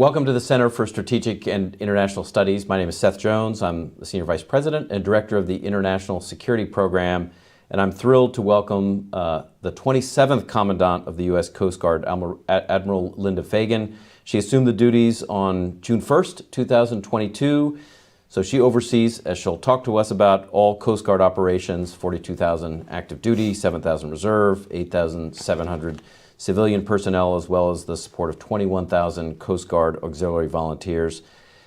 Welcome to the Center for Strategic and International Studies. My name is Seth Jones. I'm the Senior Vice President and Director of the International Security Program, and I'm thrilled to welcome the 27th Commandant of the U.S. Coast Guard, Admiral Linda Fagan. She assumed the duties on June 1st, 2022, so she oversees, as she'll talk to us about, all Coast Guard operations, 42,000 active duty, 7,000 reserve, 8,700 civilian personnel, as well as the support of 21,000 Coast Guard auxiliary volunteers.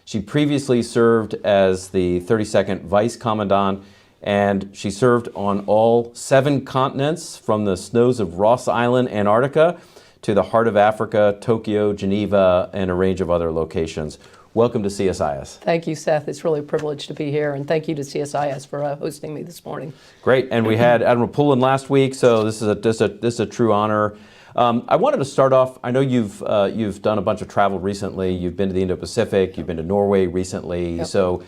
She previously served as the 32nd Vice Commandant, and she served on all 7 continents, from the snows of Ross Island, Antarctica, to the heart of Africa, Tokyo, Geneva, and a range of other locations. Welcome to CSIS. Thank you, Seth. It's really a privilege to be here, and thank you to CSIS for hosting me this morning. Great, and we had Admiral Pullen last week, so this is a true honor. I wanted to start off, I know you've done a bunch of travel recently. You've been to the Indo-Pacific, you've been to Norway recently. Yep. So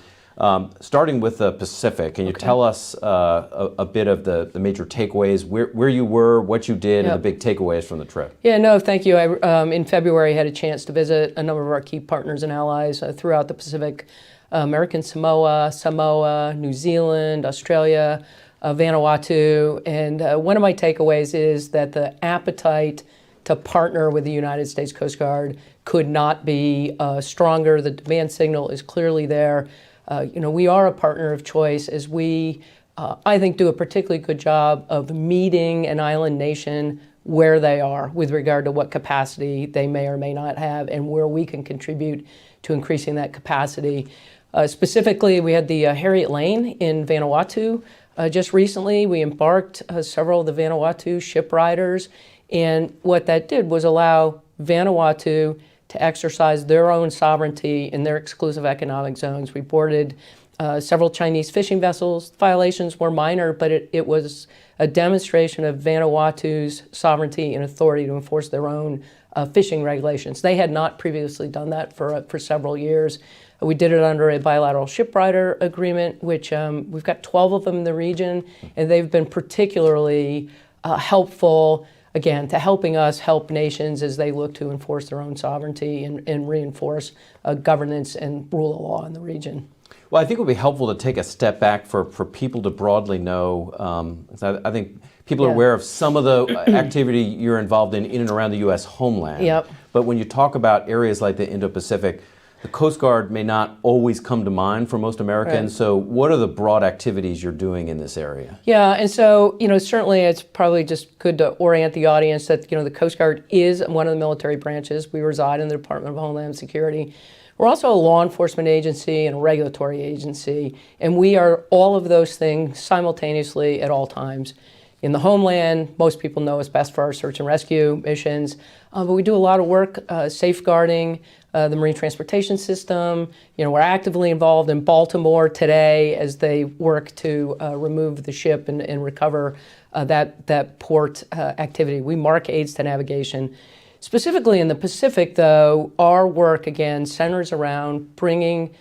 starting with the Pacific, can you tell us a bit of the major takeaways, where you were, what you did, and the big takeaways from the trip? Yeah, no, thank you. In February, I had a chance to visit a number of our key partners and allies throughout the Pacific, American Samoa, New Zealand, Australia, Vanuatu, and one of my takeaways is that the appetite to partner with the United States Coast Guard could not be stronger. The demand signal is clearly there. We are a partner of choice as we, I think, do a particularly good job of meeting an island nation where they are with regard to what capacity they may or may not have and where we can contribute to increasing that capacity. Specifically, we had the Harriet Lane in Vanuatu. Just recently, we embarked several of the Vanuatu shipriders, and what that did was allow Vanuatu to exercise their own sovereignty in their exclusive economic zones. We boarded several Chinese fishing vessels. Violations were minor, but it was a demonstration of Vanuatu's sovereignty and authority to enforce their own fishing regulations. They had not previously done that for several years. We did it under a bilateral shiprider agreement, which we've got 12 of them in the region, and they've been particularly helpful, again, to helping us help nations as they look to enforce their own sovereignty and reinforce governance and rule of law in the region. Well, I think it would be helpful to take a step back for people to broadly know. I think people are aware of some of the activity you're involved in and around the U.S. homeland. Yep. But when you talk about areas like the Indo-Pacific, the Coast Guard may not always come to mind for most Americans. Right. So what are the broad activities you're doing in this area? Yeah, and so, certainly it's probably just good to orient the audience that, the Coast Guard is one of the military branches. We reside in the Department of Homeland Security. We're also a law enforcement agency and a regulatory agency, and we are all of those things simultaneously at all times. In the homeland, most people know us best for our search and rescue missions, but we do a lot of work safeguarding the marine transportation system. We're actively involved in Baltimore today as they work to remove the ship and recover that port activity. We mark aids to navigation. Specifically in the Pacific, though, our work, again, centers around bringing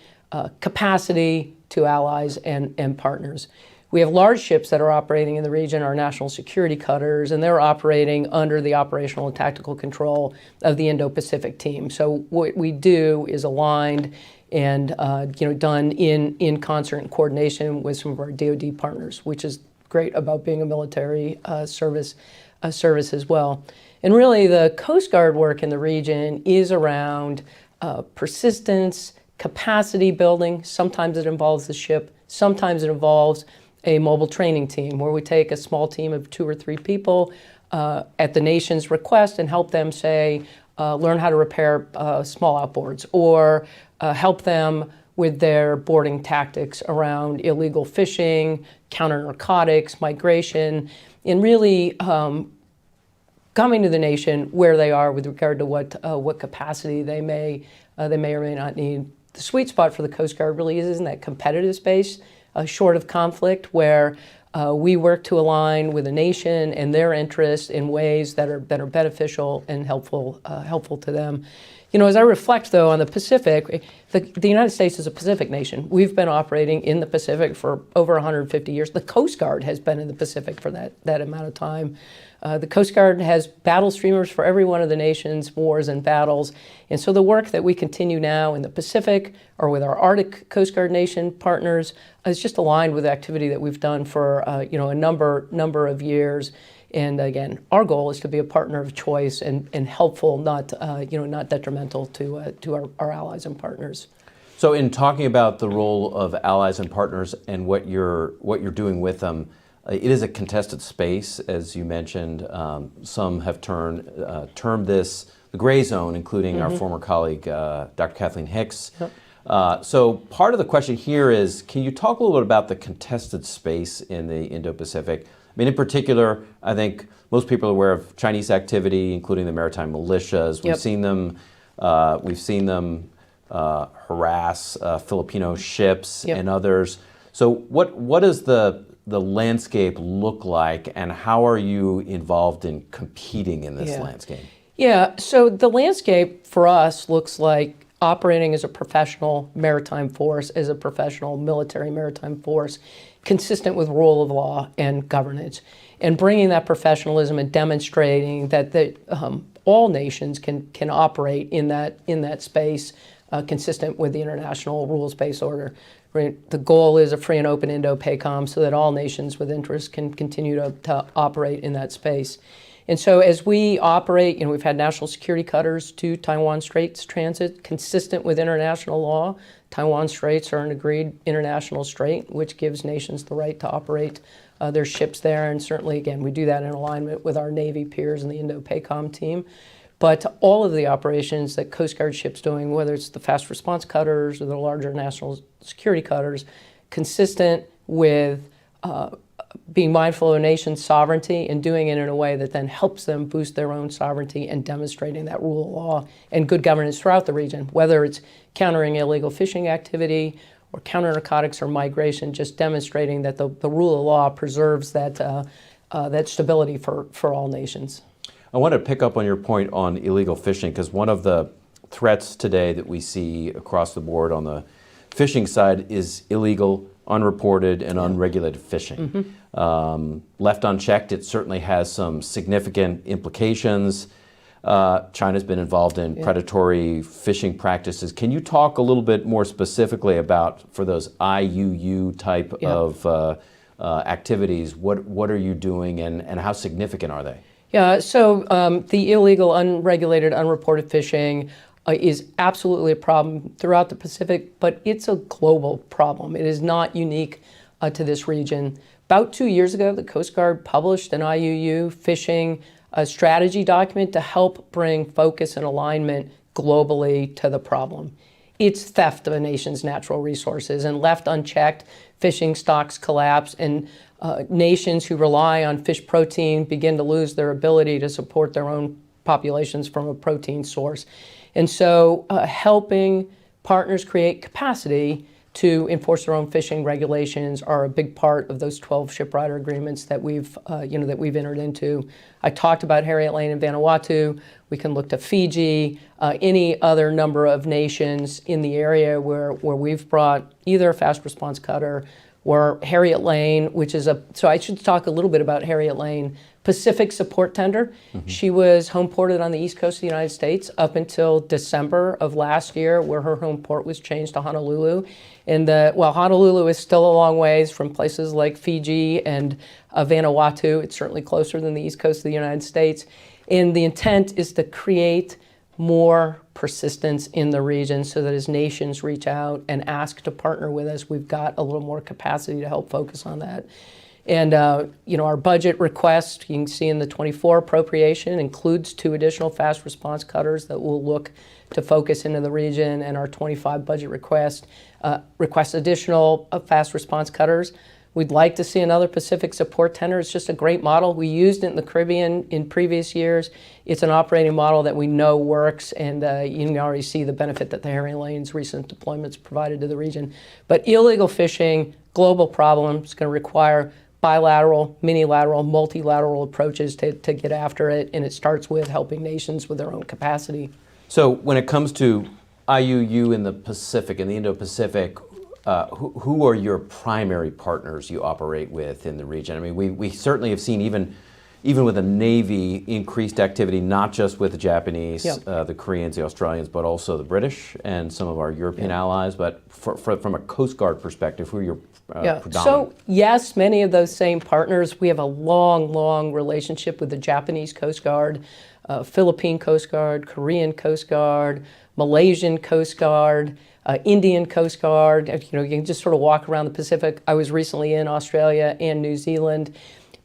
capacity to allies and partners. We have large ships that are operating in the region, our national security cutters, and they're operating under the operational and tactical control of the Indo-Pacific team. So what we do is aligned and done in concert and coordination with some of our DoD partners, which is great about being a military service as well. And really, the Coast Guard work in the region is around persistence, capacity building. Sometimes it involves the ship. Sometimes it involves a mobile training team where we take a small team of 2 or 3 people at the nation's request and help them, say, learn how to repair small outboards, or help them with their boarding tactics around illegal fishing, counter-narcotics, migration, and really coming to the nation where they are with regard to what capacity they may or may not need. The sweet spot for the Coast Guard really is in that competitive space, short of conflict, where we work to align with a nation and their interests in ways that are beneficial and helpful to them. As I reflect, though, on the Pacific, the United States is a Pacific nation. We've been operating in the Pacific for over 150 years. The Coast Guard has been in the Pacific for that amount of time. The Coast Guard has battle streamers for every one of the nation's wars and battles. And so the work that we continue now in the Pacific or with our Arctic Coast Guard nation partners is just aligned with activity that we've done for a number of years. And again, our goal is to be a partner of choice and helpful, not detrimental to our allies and partners. So in talking about the role of allies and partners and what you're doing with them, it is a contested space, as you mentioned. Some have termed this the gray zone, including our former colleague, Dr. Kathleen Hicks. Yep. So part of the question here is, can you talk a little bit about the contested space in the Indo-Pacific? I mean, in particular, I think most people are aware of Chinese activity, including the maritime militias. We've Yep. seen them. Harass Filipino ships Yep. and others. So what does the landscape look like, and how are you involved in competing in this landscape? Yeah, so the landscape for us looks like operating as a professional maritime force, as a professional military maritime force, consistent with rule of law and governance, and bringing that professionalism and demonstrating that all nations can operate in that space, consistent with the international rules-based order. Right? The goal is a free and open Indo-PACOM so that all nations with interest can continue to operate in that space. And so as we operate, we've had national security cutters to Taiwan Straits transit, consistent with international law. Taiwan Straits are an agreed international strait, which gives nations the right to operate their ships there. And certainly, again, we do that in alignment with our Navy peers in the Indo-PACOM team. But all of the operations that Coast Guard ships doing, whether it's the fast response cutters or the larger national security cutters, consistent with being mindful of a nation's sovereignty and doing it in a way that then helps them boost their own sovereignty and demonstrating that rule of law and good governance throughout the region, whether it's countering illegal fishing activity or counter-narcotics or migration, just demonstrating that the rule of law preserves that stability for all nations. I want to pick up on your point on illegal fishing, because one of the threats today that we see across the board on the fishing side is illegal, unreported, and unregulated fishing. Left unchecked, it certainly has some significant implications. China's been involved in predatory fishing practices. Can you talk a little bit more specifically about, for those IUU type of activities, what are you doing and how significant are they? Yeah, so the illegal, unregulated, unreported fishing is absolutely a problem throughout the Pacific, but it's a global problem. It is not unique to this region. About 2 years ago, the Coast Guard published an IUU fishing strategy document to help bring focus and alignment globally to the problem. It's theft of a nation's natural resources, and left unchecked, fishing stocks collapse, and nations who rely on fish protein begin to lose their ability to support their own populations from a protein source. And so helping partners create capacity to enforce their own fishing regulations are a big part of those 12 shipwrighter agreements that we've entered into. I talked about Harriet Lane and Vanuatu. We can look to Fiji, any other number of nations in the area where we've brought either a fast response cutter or Harriet Lane, which is so I should talk a little bit about Harriet Lane, Pacific support tender. She was home ported on the East Coast of the United States up until December of last year, where her home port was changed to Honolulu. And while Honolulu is still a long ways from places like Fiji and Vanuatu, it's certainly closer than the East Coast of the United States. And the intent is to create more persistence in the region so that as nations reach out and ask to partner with us, we've got a little more capacity to help focus on that. And our budget request, you can see in the 24 appropriation, includes 2 additional fast response cutters that will look to focus into the region, and our 25 budget request requests additional fast response cutters. We'd like to see another Pacific support tender. It's just a great model. We used it in the Caribbean in previous years. It's an operating model that we know works, and you can already see the benefit that the Harriet Lane's recent deployments provided to the region. But illegal fishing, global problem, is going to require bilateral, minilateral, multilateral approaches to get after it, and it starts with helping nations with their own capacity. So when it comes to IUU in the Pacific, in the Indo-Pacific, who are your primary partners you operate with in the region? I mean, we certainly have seen, even even with the Navy, increased activity, not just with the Japanese, the Koreans, the Australians, but also the British and some of our European allies. But from a Coast Guard perspective, who are your predominant? So yes, many of those same partners. We have a long, long relationship with the Japanese Coast Guard, Philippine Coast Guard, Korean Coast Guard, Malaysian Coast Guard, Indian Coast Guard. You know, you can just sort of walk around the Pacific. I was recently in Australia and New Zealand.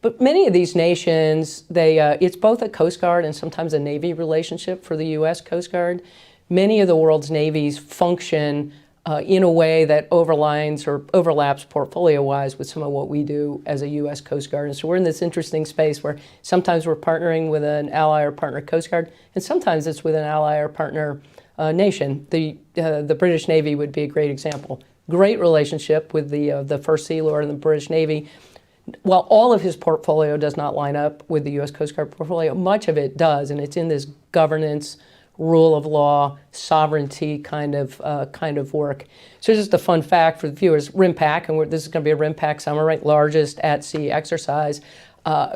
But many of these nations, it's both a Coast Guard and sometimes a Navy relationship for the U.S. Coast Guard. Many of the world's navies function in a way that overlaps portfolio-wise with some of what we do as a U.S. Coast Guard. And so we're in this interesting space where sometimes we're partnering with an ally or partner Coast Guard, and sometimes it's with an ally or partner nation. The British Navy would be a great example. Great relationship with the First Sea Lord and the British Navy. While all of his portfolio does not line up with the U.S. Coast Guard portfolio, much of it does, and it's in this governance, rule of law, sovereignty kind of work. So just a fun fact for the viewers: RIMPAC, and this is going to be a RIMPAC summer, right? Largest at-sea exercise.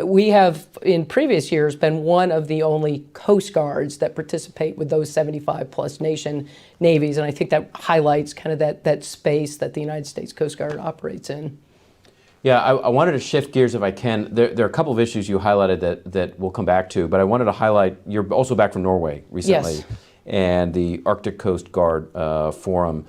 We have, in previous years, been one of the only Coast Guards that participate with those 75-plus nation navies, and I think that highlights kind of that space that the United States Coast Guard operates in. Yeah, I wanted to shift gears if I can. There are a couple of issues you highlighted that we'll come back to, but I wanted to highlight, you're also back from Norway recently, yes, and the Arctic Coast Guard Forum.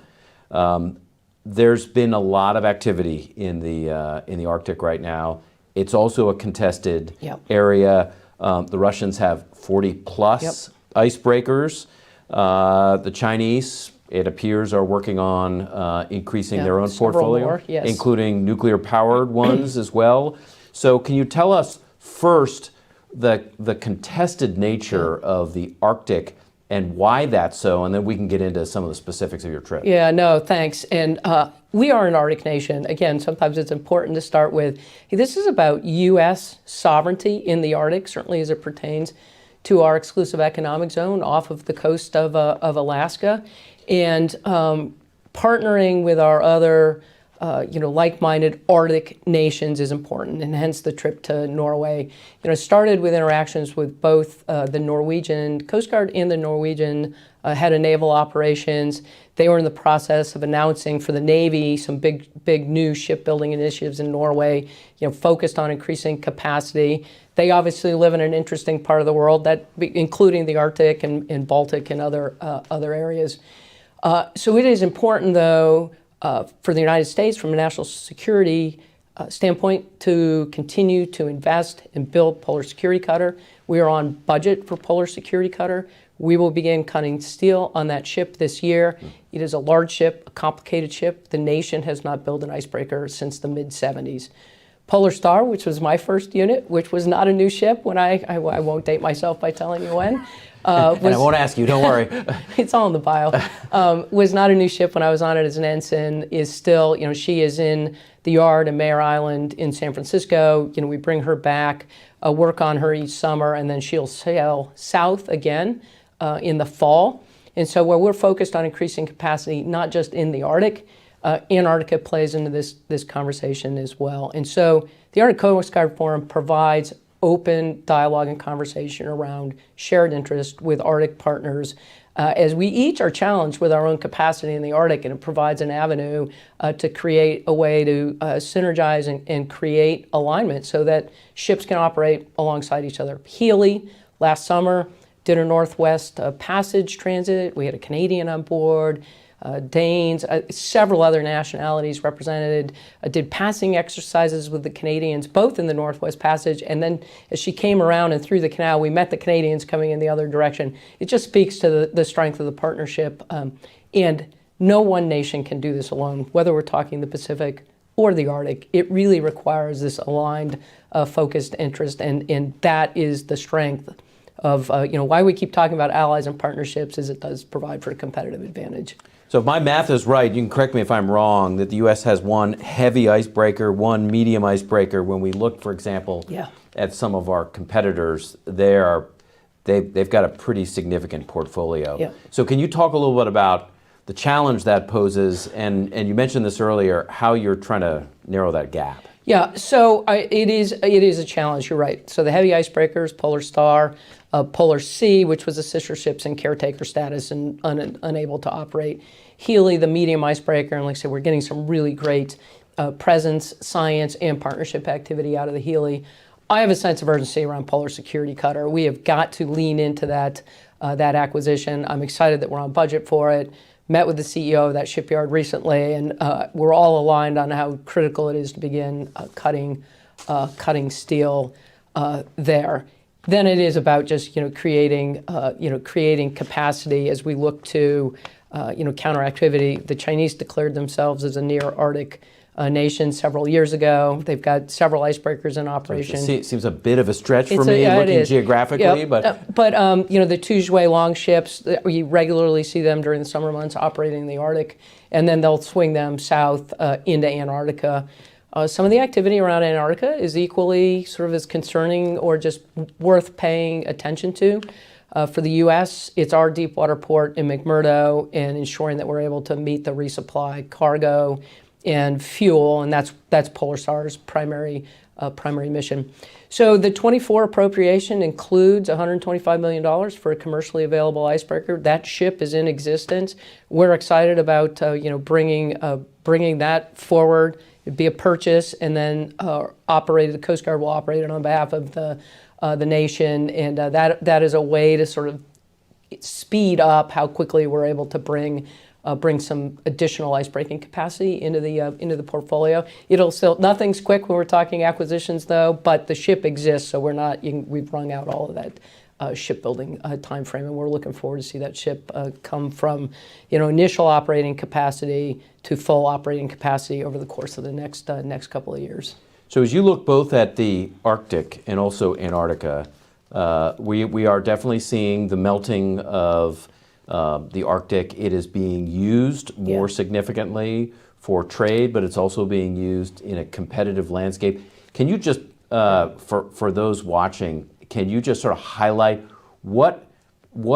There's been a lot of activity in the Arctic right now. It's also a contested area. The Russians have 40-plus icebreakers. The Chinese, it appears, are working on increasing their own portfolio, more, including nuclear-powered ones as well. So can you tell us first the contested nature of the Arctic and why that's so, and then we can get into some of the specifics of your trip. Yeah, no, thanks. And we are an Arctic nation. Again, sometimes it's important to start with, hey, this is about U.S. sovereignty in the Arctic, certainly as it pertains to our exclusive economic zone off of the coast of Alaska. And partnering with our other like-minded Arctic nations is important, and hence the trip to Norway. Started with interactions with both the Norwegian Coast Guard and the Norwegian head of naval operations. They were in the process of announcing for the Navy some big new shipbuilding initiatives in Norway, focused on increasing capacity. They obviously live in an interesting part of the world, including the Arctic and Baltic and other areas. So it is important, though, for the United States, from a national security standpoint, to continue to invest and build Polar Security Cutter. We are on budget for Polar Security Cutter. We will begin cutting steel on that ship this year. It is a large ship, a complicated ship. The nation has not built an icebreaker since the mid-'70s. Polar Star, which was my first unit, which was not a new ship when I won't date myself by telling you when. And I won't ask you, don't worry. It's all in the bio. Was not a new ship when I was on it as an ensign, is still, she is in the yard at Mare Island in San Francisco. We bring her back, work on her each summer, and then she'll sail south again in the fall. And so where we're focused on increasing capacity, not just in the Arctic, Antarctica plays into this conversation as well. And so the Arctic Coast Guard Forum provides open dialogue and conversation around shared interest with Arctic partners, as we each are challenged with our own capacity in the Arctic, and it provides an avenue to create a way to synergize and create alignment so that ships can operate alongside each other. Healy, last summer, did a Northwest Passage transit. We had a Canadian on board. Danes, several other nationalities represented, did passing exercises with the Canadians, both in the Northwest Passage, and then as she came around and through the canal, we met the Canadians coming in the other direction. It just speaks to the strength of the partnership, and no one nation can do this alone, whether we're talking the Pacific or the Arctic. It really requires this aligned, focused interest, and that is the strength of why we keep talking about allies and partnerships, is it does provide for a competitive advantage. So if my math is right, you can correct me if I'm wrong, that the U.S. has one heavy icebreaker, one medium icebreaker. When we look, for example, at some of our competitors, they've got a pretty significant portfolio. Yeah. So can you talk a little bit about the challenge that poses, and you mentioned this earlier, how you're trying to narrow that gap? Yeah, so it is a challenge. You're right. So the heavy icebreakers, Polar Star, Polar Sea, which was a sister ships in caretaker status and unable to operate. Healy, the medium icebreaker, and like I said, we're getting some really great presence, science, and partnership activity out of the Healy. I have a sense of urgency around Polar Security Cutter. We have got to lean into that acquisition. I'm excited that we're on budget for it. Met with the CEO of that shipyard recently, and we're all aligned on how critical it is to begin cutting steel there. Then it is about just creating capacity as we look to counter activity. The Chinese declared themselves as a near Arctic nation several years ago. They've got several icebreakers in operation. It seems a bit of a stretch for me looking geographically, yep. but the two Zhui longships, we regularly see them during the summer months operating in the Arctic, and then they'll swing them south into Antarctica. Some of the activity around Antarctica is equally sort of as concerning or just worth paying attention to. For the U.S., it's our deep water port in McMurdo and ensuring that we're able to meet the resupply cargo and fuel, and that's Polar Star's primary mission. So the 24 appropriation includes $125 million for a commercially available icebreaker. That ship is in existence. We're excited about bringing that forward. It'd be a purchase, and then the Coast Guard will operate it on behalf of the nation, and that is a way to sort of speed up how quickly we're able to bring some additional icebreaking capacity into the portfolio. It'll still, nothing's quick when we're talking acquisitions though, but the ship exists, so we've wrung out all of that shipbuilding time frame, and we're looking forward to see that ship come from initial operating capacity to full operating capacity over the course of the next couple of years. So as you look both at the Arctic and also Antarctica, we are definitely seeing the melting of the Arctic. It is being used more significantly for trade, but it's also being used in a competitive landscape. Can you just, for those watching, can you just sort of highlight what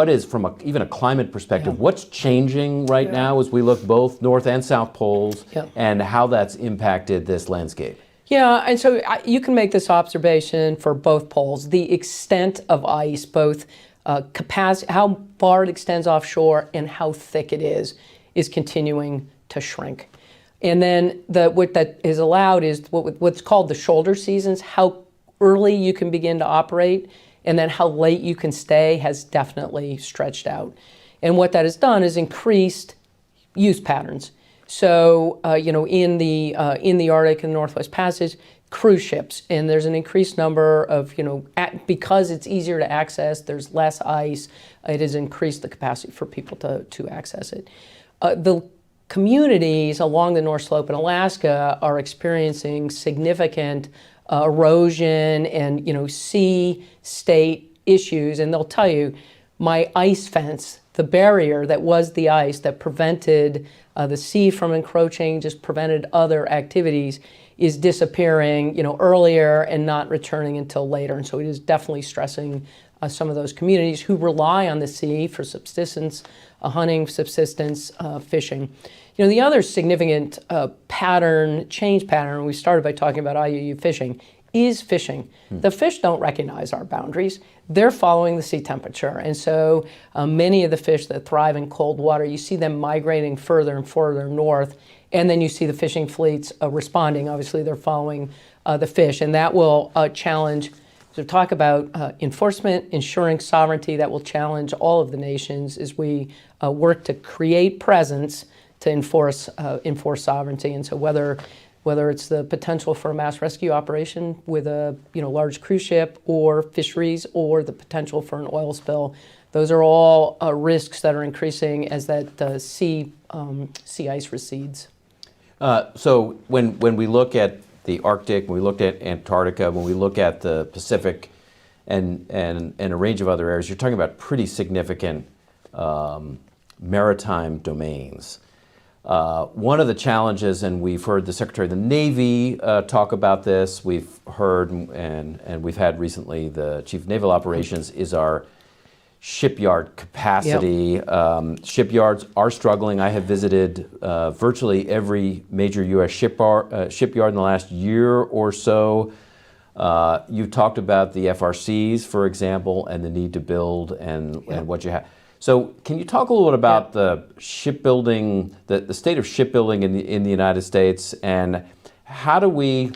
is, from even a climate perspective, what's changing right now as we look both north and south poles, and how that's impacted this landscape? Yeah, and so you can make this observation for both poles. The extent of ice, both capacity, how far it extends offshore and how thick it is continuing to shrink. And then what that is allowed is what's called the shoulder seasons. How early you can begin to operate and then how late you can stay has definitely stretched out. And what that has done is increased use patterns. So, in the Arctic and Northwest Passage, cruise ships, and there's an increased number of, because it's easier to access, there's less ice, it has increased the capacity for people to access it. The communities along the North Slope in Alaska are experiencing significant erosion and, sea state issues, and they'll tell you, my ice fence, the barrier that was the ice that prevented the sea from encroaching, just prevented other activities, is disappearing, earlier and not returning until later. And so it is definitely stressing some of those communities who rely on the sea for subsistence, hunting, subsistence, fishing. The other significant change pattern, we started by talking about IUU fishing, is fishing. The fish don't recognize our boundaries. They're following the sea temperature. And so many of the fish that thrive in cold water, you see them migrating further and further north, and then you see the fishing fleets responding. Obviously, they're following the fish, and that will challenge, so talk about enforcement, ensuring sovereignty, that will challenge all of the nations as we work to create presence to enforce sovereignty. And so whether it's the potential for a mass rescue operation with a large cruise ship or fisheries or the potential for an oil spill, those are all risks that are increasing as that sea ice recedes. So when we look at the Arctic, when we look at Antarctica, when we look at the Pacific and a range of other areas, you're talking about pretty significant maritime domains. One of the challenges, and we've heard the Secretary of the Navy talk about this, we've heard and we've had recently the Chief of Naval Operations, is our shipyard capacity. Shipyards are struggling. I have visited virtually every major U.S. shipyard in the last year or so. You've talked about the FRCs, for example, and the need to build and what you have. So can you talk a little bit about the shipbuilding, the state of shipbuilding in the United States, and how do we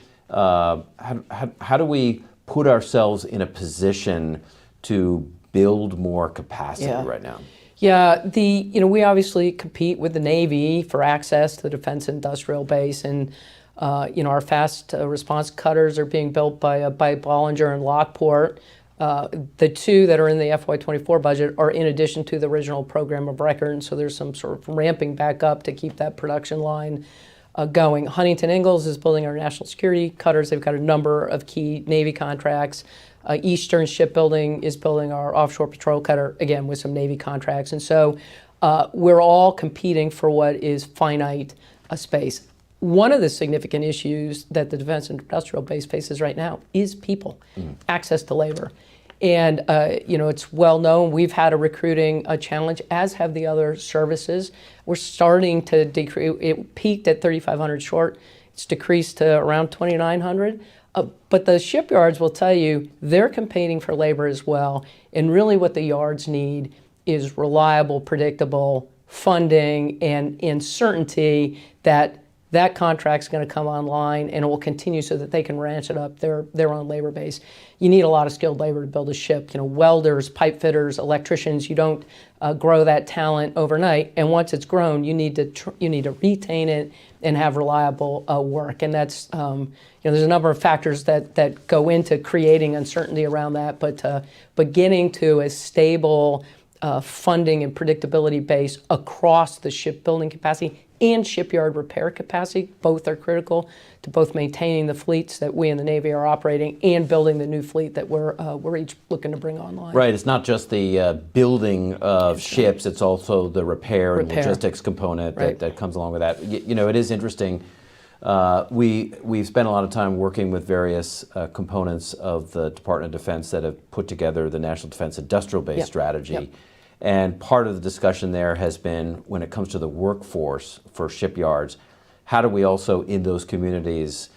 put ourselves in a position to build more capacity right now? Yeah, we obviously compete with the Navy for access to the defense industrial base, and our fast response cutters are being built by Bollinger and Lockport. The two that are in the FY24 budget are in addition to the original program of record, and so there's some sort of ramping back up to keep that production line going. Huntington Ingalls is building our national security cutters. They've got a number of key Navy contracts. Eastern Shipbuilding is building our offshore patrol cutter, again, with some Navy contracts. And so we're all competing for what is finite space. One of the significant issues that the defense industrial base faces right now is people, access to labor. And, it's well known we've had a recruiting challenge, as have the other services. We're starting to decrease. It peaked at 3,500 short. It's decreased to around 2,900. But the shipyards will tell you they're competing for labor as well. And really what the yards need is reliable, predictable funding and certainty that that contract's going to come online and it will continue so that they can ratchet up their own labor base. You need a lot of skilled labor to build a ship. Welders, pipe fitters, electricians. You don't grow that talent overnight. And once it's grown, you need to retain it and have reliable work. And that's there's a number of factors that go into creating uncertainty around that. But getting to a stable funding and predictability base across the shipbuilding capacity and shipyard repair capacity, both are critical to both maintaining the fleets that we in the Navy are operating and building the new fleet that we're each looking to bring online. Right, it's not just the building of ships, it's also the repair and logistics component that comes along with that. It is interesting. We've spent a lot of time working with various components of the Department of Defense that have put together the National Defense Industrial Base strategy. And part of the discussion there has been, when it comes to the workforce for shipyards, how do we also in those communities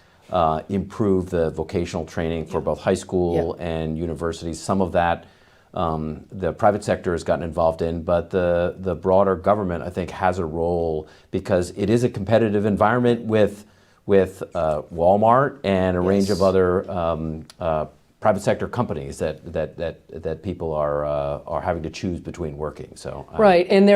improve the vocational training for both high school and universities? Some of that the private sector has gotten involved in, but the broader government, I think, has a role because it is a competitive environment with Walmart and a range of other private sector companies that people are having to choose between working. So right, and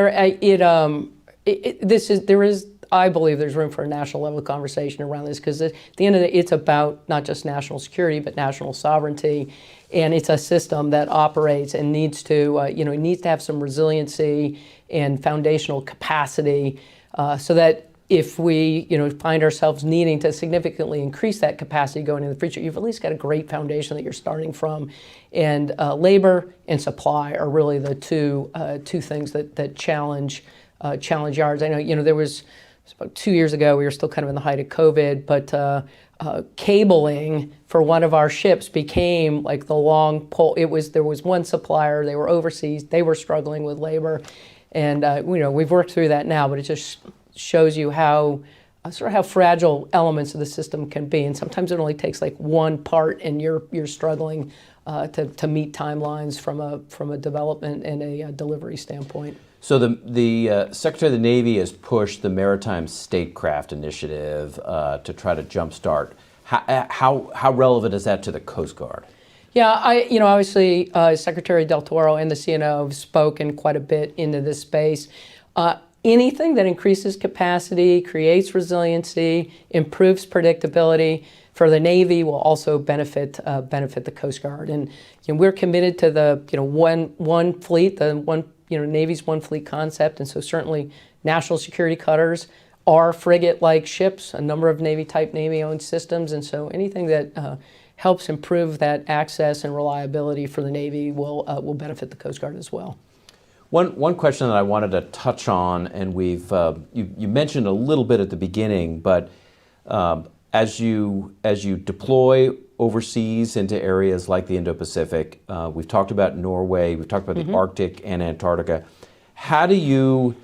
I believe there's room for a national level conversation around this because at the end of the day, it's about not just national security but national sovereignty, and it's a system that operates and needs to it needs to have some resiliency and foundational capacity so that if we find ourselves needing to significantly increase that capacity going into the future, you've at least got a great foundation that you're starting from. And labor and supply are really the two things that challenge yards. I know there was about 2 years ago, we were still kind of in the height of COVID, but cabling for one of our ships became like the long pole. There was one supplier, they were overseas, they were struggling with labor, and we've worked through that now, but it just shows you how fragile elements of the system can be, and sometimes it only takes like one part, and you're struggling to meet timelines from a development and a delivery standpoint. So the Secretary of the Navy has pushed the Maritime Statecraft Initiative to try to jumpstart. How relevant is that to the Coast Guard? Yeah, obviously Secretary Del Toro and the CNO have spoken quite a bit into this space. Anything that increases capacity, creates resiliency, improves predictability for the Navy will also benefit the Coast Guard. And we're committed to the one fleet, the one Navy's one fleet concept, and so certainly national security cutters are frigate-like ships, a number of Navy-owned systems, and so anything that helps improve that access and reliability for the Navy will benefit the Coast Guard as well. One question that I wanted to touch on, and you mentioned a little bit at the beginning, but as you deploy overseas into areas like the Indo-Pacific, we've talked about Norway, we've talked about the Arctic and Antarctica. How do you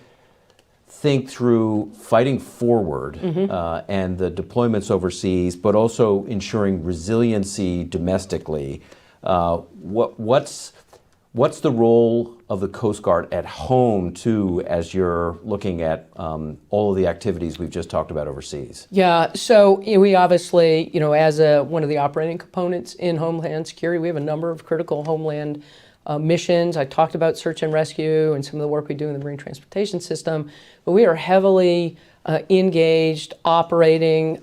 think through fighting forward and the deployments overseas, but also ensuring resiliency domestically? What's the role of the Coast Guard at home too, as you're looking at all of the activities we've just talked about overseas? Yeah, so we obviously, as one of the operating components in Homeland Security, we have a number of critical homeland missions. I talked about search and rescue and some of the work we do in the marine transportation system, but we are heavily engaged operating,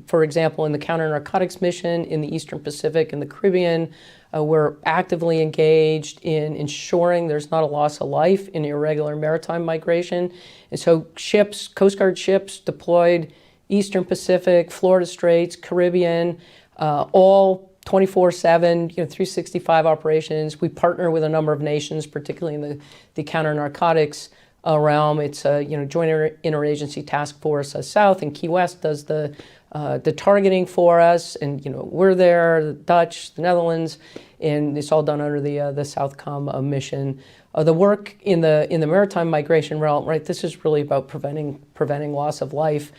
for example, in the counter-narcotics mission in the Eastern Pacific and the Caribbean. We're actively engaged in ensuring there's not a loss of life in irregular maritime migration. And so ships, Coast Guard ships deployed Eastern Pacific, Florida Straits, Caribbean, all 24/7, 365 operations. We partner with a number of nations, particularly in the counter-narcotics realm. It's a Joint Interagency Task Force South, and Key West does the targeting for us, and we're there, the Dutch, the Netherlands, and it's all done under the Southcom mission. The work in the maritime migration realm, right? This is really about preventing loss of life.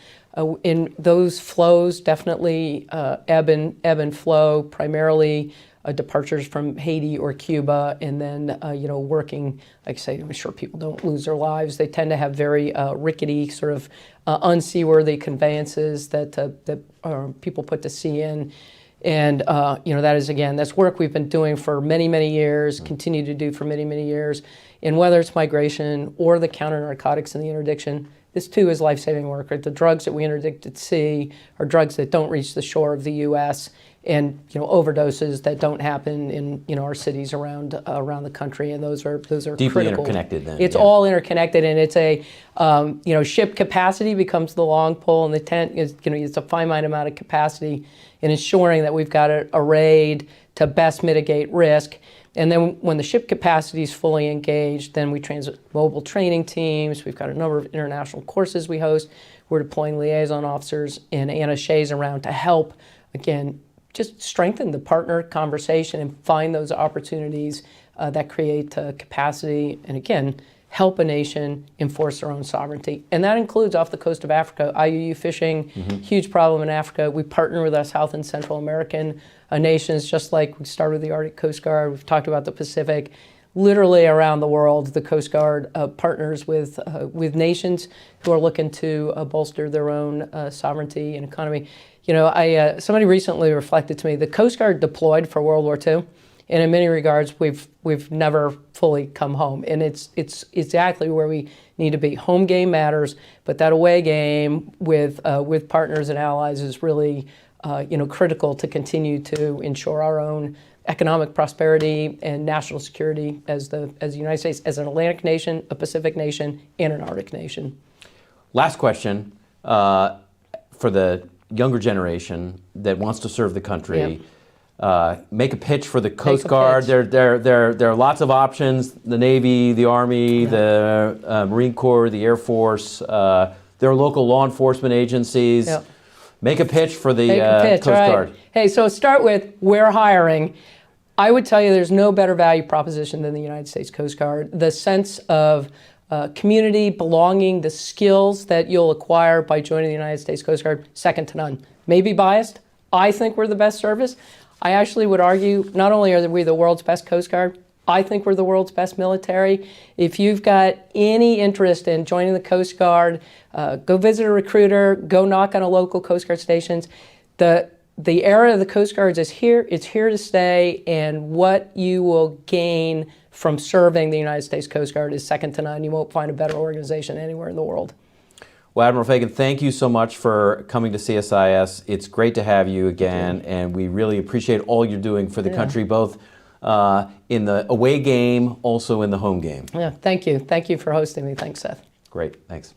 In those flows, definitely ebb and flow, primarily departures from Haiti or Cuba, and then working, like I say, I'm sure people don't lose their lives. They tend to have very rickety, sort of unseaworthy conveyances that people put to sea in. And that is, again, that's work we've been doing for many, many years, continue to do for many, many years. And whether it's migration or the counter-narcotics and the interdiction, this too is life-saving work. Right? The drugs that we interdict at sea are drugs that don't reach the shore of the U.S., and overdoses that don't happen in our cities around the country, and those are deeply critical. Interconnected. Then it's all interconnected, and it's a ship capacity becomes the long pole, and the tent is it's a finite amount of capacity, in ensuring that we've got it arrayed to best mitigate risk. And then when the ship capacity is fully engaged, then we transit mobile training teams. We've got a number of international courses we host. We're deploying liaison officers and attachés around to help, again, just strengthen the partner conversation and find those opportunities that create capacity, and again, help a nation enforce their own sovereignty. And that includes off the coast of Africa. IUU fishing, huge problem in Africa. We partner with our South and Central American nations, just like we started with the Arctic Coast Guard. We've talked about the Pacific. Literally around the world, the Coast Guard partners with nations who are looking to bolster their own sovereignty and economy. Somebody recently reflected to me, the Coast Guard deployed for World War II, and in many regards, we've never fully come home. And it's exactly where we need to be. Home game matters, but that away game with partners and allies is really critical to continue to ensure our own economic prosperity and national security as the United States, as an Atlantic nation, a Pacific nation, and an Arctic nation. Last question for the younger generation that wants to serve the country. Make a pitch for the Coast Guard. There are lots of options: the Navy, the Army, the Marine Corps, the Air Force. There are local law enforcement agencies. Make a pitch for the Coast Guard. Hey, so start with, we're hiring. I would tell you there's no better value proposition than the United States Coast Guard. The sense of community, belonging, the skills that you'll acquire by joining the United States Coast Guard, second to none. Maybe biased. I think we're the best service. I actually would argue not only are we the world's best Coast Guard, I think we're the world's best military. If you've got any interest in joining the Coast Guard, go visit a recruiter, go knock on a local Coast Guard stations. The era of the Coast Guards is here. It's here to stay, and what you will gain from serving the United States Coast Guard is second to none. You won't find a better organization anywhere in the world. Well, Admiral Fagan, thank you so much for coming to CSIS. It's great to have you again, and we really appreciate all you're doing for the country, both in the away game, also in the home game. Yeah, thank you. Thank you for hosting me. Thanks, Seth. Great, thanks.